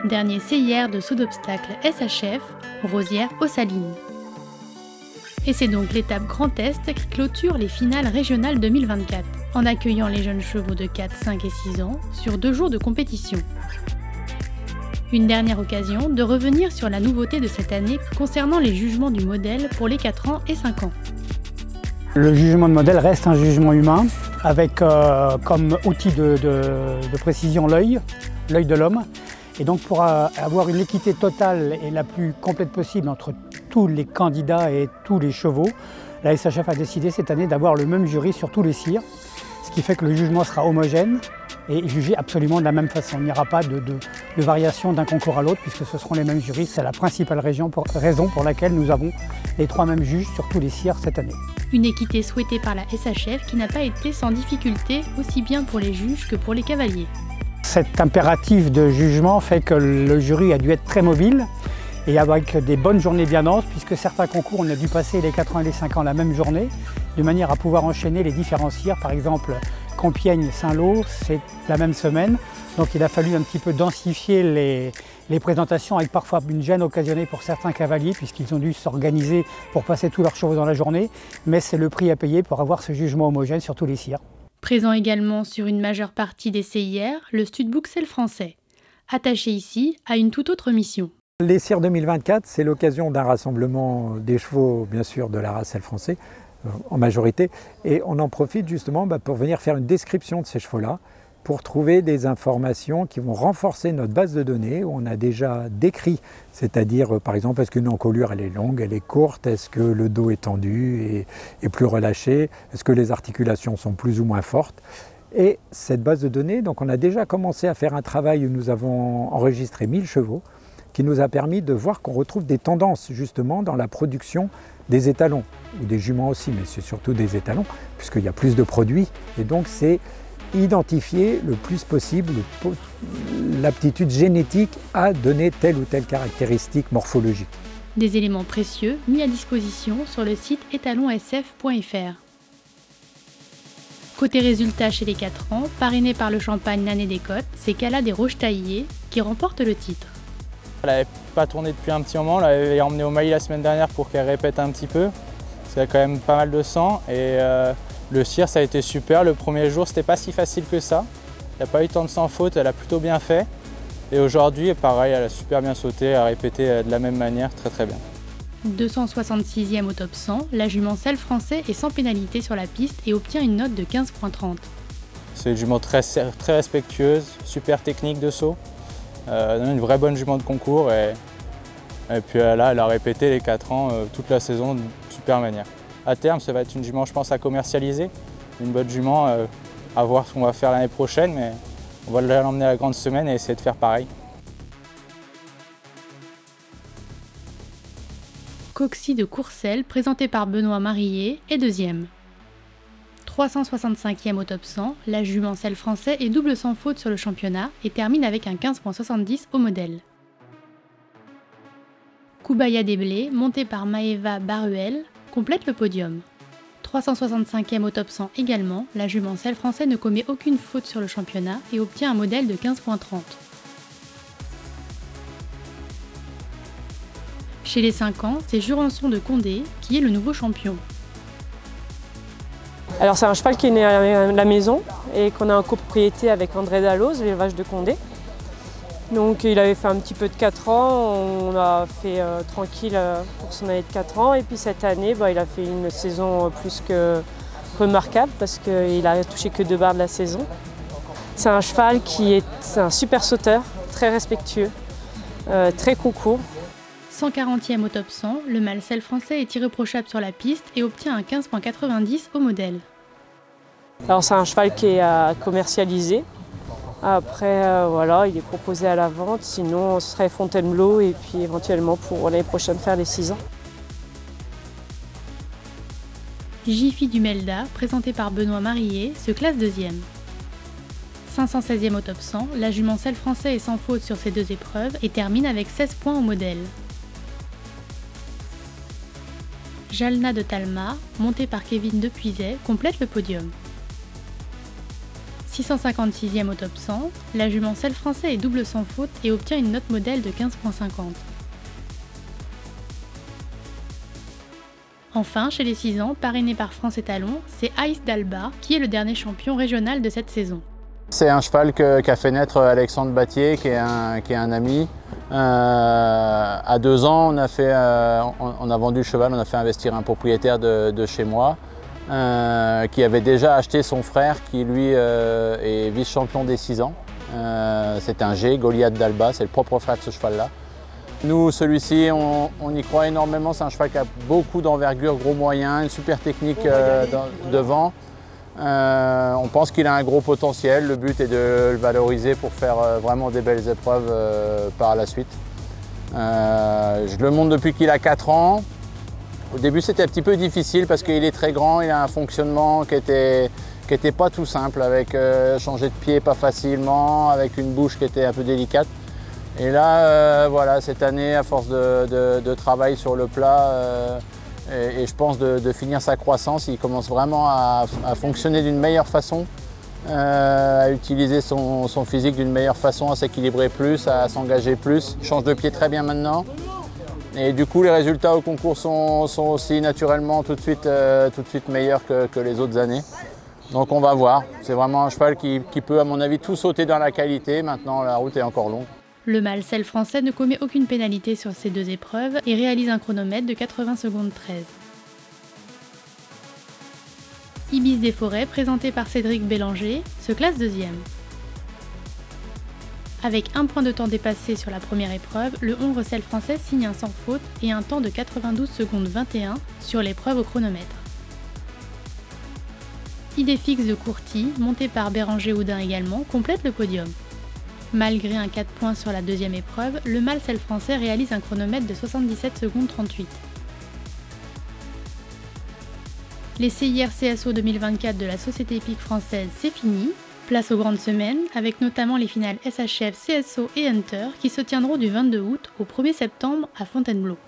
Dernier CIR de saut d'obstacle SHF, Rosières aux Salines. Et c'est donc l'étape Grand Est qui clôture les finales régionales 2024, en accueillant les jeunes chevaux de 4, 5 et 6 ans sur 2 jours de compétition. Une dernière occasion de revenir sur la nouveauté de cette année concernant les jugements du modèle pour les 4 ans et 5 ans. Le jugement de modèle reste un jugement humain avec comme outil de précision l'œil de l'homme. Et donc pour avoir une équité totale et la plus complète possible entre tous les candidats et tous les chevaux, la SHF a décidé cette année d'avoir le même jury sur tous les cirs, ce qui fait que le jugement sera homogène et jugé absolument de la même façon. Il n'y aura pas de variation d'un concours à l'autre puisque ce seront les mêmes jurys. C'est la principale raison pour laquelle nous avons les 3 mêmes juges sur tous les cirs cette année. Une équité souhaitée par la SHF qui n'a pas été sans difficulté aussi bien pour les juges que pour les cavaliers. Cet impératif de jugement fait que le jury a dû être très mobile et avec des bonnes journées bien denses puisque certains concours on a dû passer les 4 ans et les 5 ans la même journée de manière à pouvoir enchaîner les différents cirs. Par exemple Compiègne-Saint-Lô, c'est la même semaine, donc il a fallu un petit peu densifier les présentations avec parfois une gêne occasionnée pour certains cavaliers puisqu'ils ont dû s'organiser pour passer tous leurs chevaux dans la journée, mais c'est le prix à payer pour avoir ce jugement homogène sur tous les cirs. Présent également sur une majeure partie des CIR, le Studbook Selle Français, attaché ici à une toute autre mission. Les cirs 2024, c'est l'occasion d'un rassemblement des chevaux, bien sûr, de la race Selle Français, en majorité, et on en profite justement pour venir faire une description de ces chevaux-là, pour trouver des informations qui vont renforcer notre base de données où on a déjà décrit, c'est-à-dire par exemple est-ce qu'une encolure elle est longue, elle est courte, est-ce que le dos est tendu et plus relâché, est-ce que les articulations sont plus ou moins fortes. Et cette base de données, donc on a déjà commencé à faire un travail où nous avons enregistré 1000 chevaux qui nous a permis de voir qu'on retrouve des tendances justement dans la production des étalons, ou des juments aussi, mais c'est surtout des étalons puisqu'il y a plus de produits et donc c'est identifier le plus possible l'aptitude génétique à donner telle ou telle caractéristique morphologique. Des éléments précieux mis à disposition sur le site étalonsf.fr. Côté résultats chez les 4 ans, parrainé par le champagne L'Année des Côtes, c'est Cala des Roches-Taillées qui remporte le titre. Elle n'avait pas tourné depuis un petit moment, on l'avait emmenée au Mali la semaine dernière pour qu'elle répète un petit peu. Parce qu'il y a quand même pas mal de sang et le cir ça a été super. Le premier jour c'était pas si facile que ça. Il n'y a pas eu tant de sans faute, elle a plutôt bien fait. Et aujourd'hui pareil, elle a super bien sauté, elle a répété de la même manière, très bien. 266e au top 100, la jument Selle Français est sans pénalité sur la piste et obtient une note de 15,30. C'est une jument très respectueuse, super technique de saut. Une vraie bonne jument de concours et puis là elle a répété les 4 ans toute la saison de super manière. À terme ça va être une jument je pense à commercialiser, une bonne jument à voir ce qu'on va faire l'année prochaine mais on va l'emmener à la grande semaine et essayer de faire pareil. Coxy de Courcelles, présenté par Benoît Marillet, est 2e. 365e au top 100, la jument Selle Français est double sans faute sur le championnat et termine avec un 15,70 au modèle. Koubaya des Blés, monté par Maëva Baruel, complète le podium. 365e au top 100 également, la jument Selle Français ne commet aucune faute sur le championnat et obtient un modèle de 15,30. Chez les 5 ans, c'est Jurançon de Condé qui est le nouveau champion. Alors c'est un cheval qui est né à la maison et qu'on a en copropriété avec André Dalloz, l'élevage de Condé. Donc il avait fait un petit peu de 4 ans, on a fait tranquille pour son année de 4 ans. Et puis cette année, il a fait une saison plus que remarquable parce qu'il a touché que 2 barres de la saison. C'est un cheval c'est un super sauteur, très respectueux, très concours. 140e au top 100, le mâle Selle Français est irréprochable sur la piste et obtient un 15,90 au modèle. Alors c'est un cheval qui est à commercialiser. Après, voilà, il est proposé à la vente, sinon ce serait Fontainebleau et puis éventuellement pour l'année prochaine faire les 6 ans. Jiffy du Melda, présenté par Benoît Marillet, se classe 2e. 516e au top 100, la jument Selle Français est sans faute sur ces 2 épreuves et termine avec 16 points au modèle. Jalna de Talma, montée par Kevin Depuiset, complète le podium. 656e au top 100, la jument Selle Français est double sans faute et obtient une note modèle de 15,50. Enfin, chez les 6 ans, parrainé par France Étalon, c'est Ice d'Alba qui est le dernier champion régional de cette saison. C'est un cheval qu'a fait naître Alexandre Battier, qui est un ami. À 2 ans, on a vendu le cheval, on a fait investir un propriétaire de chez moi, qui avait déjà acheté son frère, qui lui est vice-champion des 6 ans. C'est un G, Goliath d'Alba, c'est le propre frère de ce cheval-là. Nous, celui-ci, on y croit énormément, c'est un cheval qui a beaucoup d'envergure, gros moyen, une super technique devant. On pense qu'il a un gros potentiel, le but est de le valoriser pour faire vraiment des belles épreuves par la suite. Je le monte depuis qu'il a 4 ans. Au début c'était un petit peu difficile parce qu'il est très grand, il a un fonctionnement qui était pas tout simple, avec changer de pied pas facilement, avec une bouche qui était un peu délicate. Et là, voilà, cette année, à force de travail sur le plat, et je pense de finir sa croissance, il commence vraiment à fonctionner d'une meilleure façon, à utiliser son physique d'une meilleure façon, à s'équilibrer plus, à s'engager plus. Il change de pied très bien maintenant. Et du coup, les résultats au concours sont aussi naturellement tout de suite meilleurs que les autres années. Donc on va voir. C'est vraiment un cheval qui peut, à mon avis, tout sauter dans la qualité. Maintenant, la route est encore longue. Le mâle Selle Français ne commet aucune pénalité sur ces 2 épreuves et réalise un chronomètre de 80 secondes 13. Ibis des Forêts, présenté par Cédric Bélanger, se classe 2e. Avec 1 point de temps dépassé sur la première épreuve, le hongre Selle Français signe un sans faute et un temps de 92 secondes 21 sur l'épreuve au chronomètre. Idée fixe de Courty, monté par Béranger Houdin également, complète le podium. Malgré un 4 points sur la 2e épreuve, le mâle Selle Français réalise un chronomètre de 77 secondes 38. Les CIR CSO 2024 de la Société hippique française, c'est fini. Place aux grandes semaines, avec notamment les finales SHF, CSO et Hunter qui se tiendront du 22 août au 1er septembre à Fontainebleau.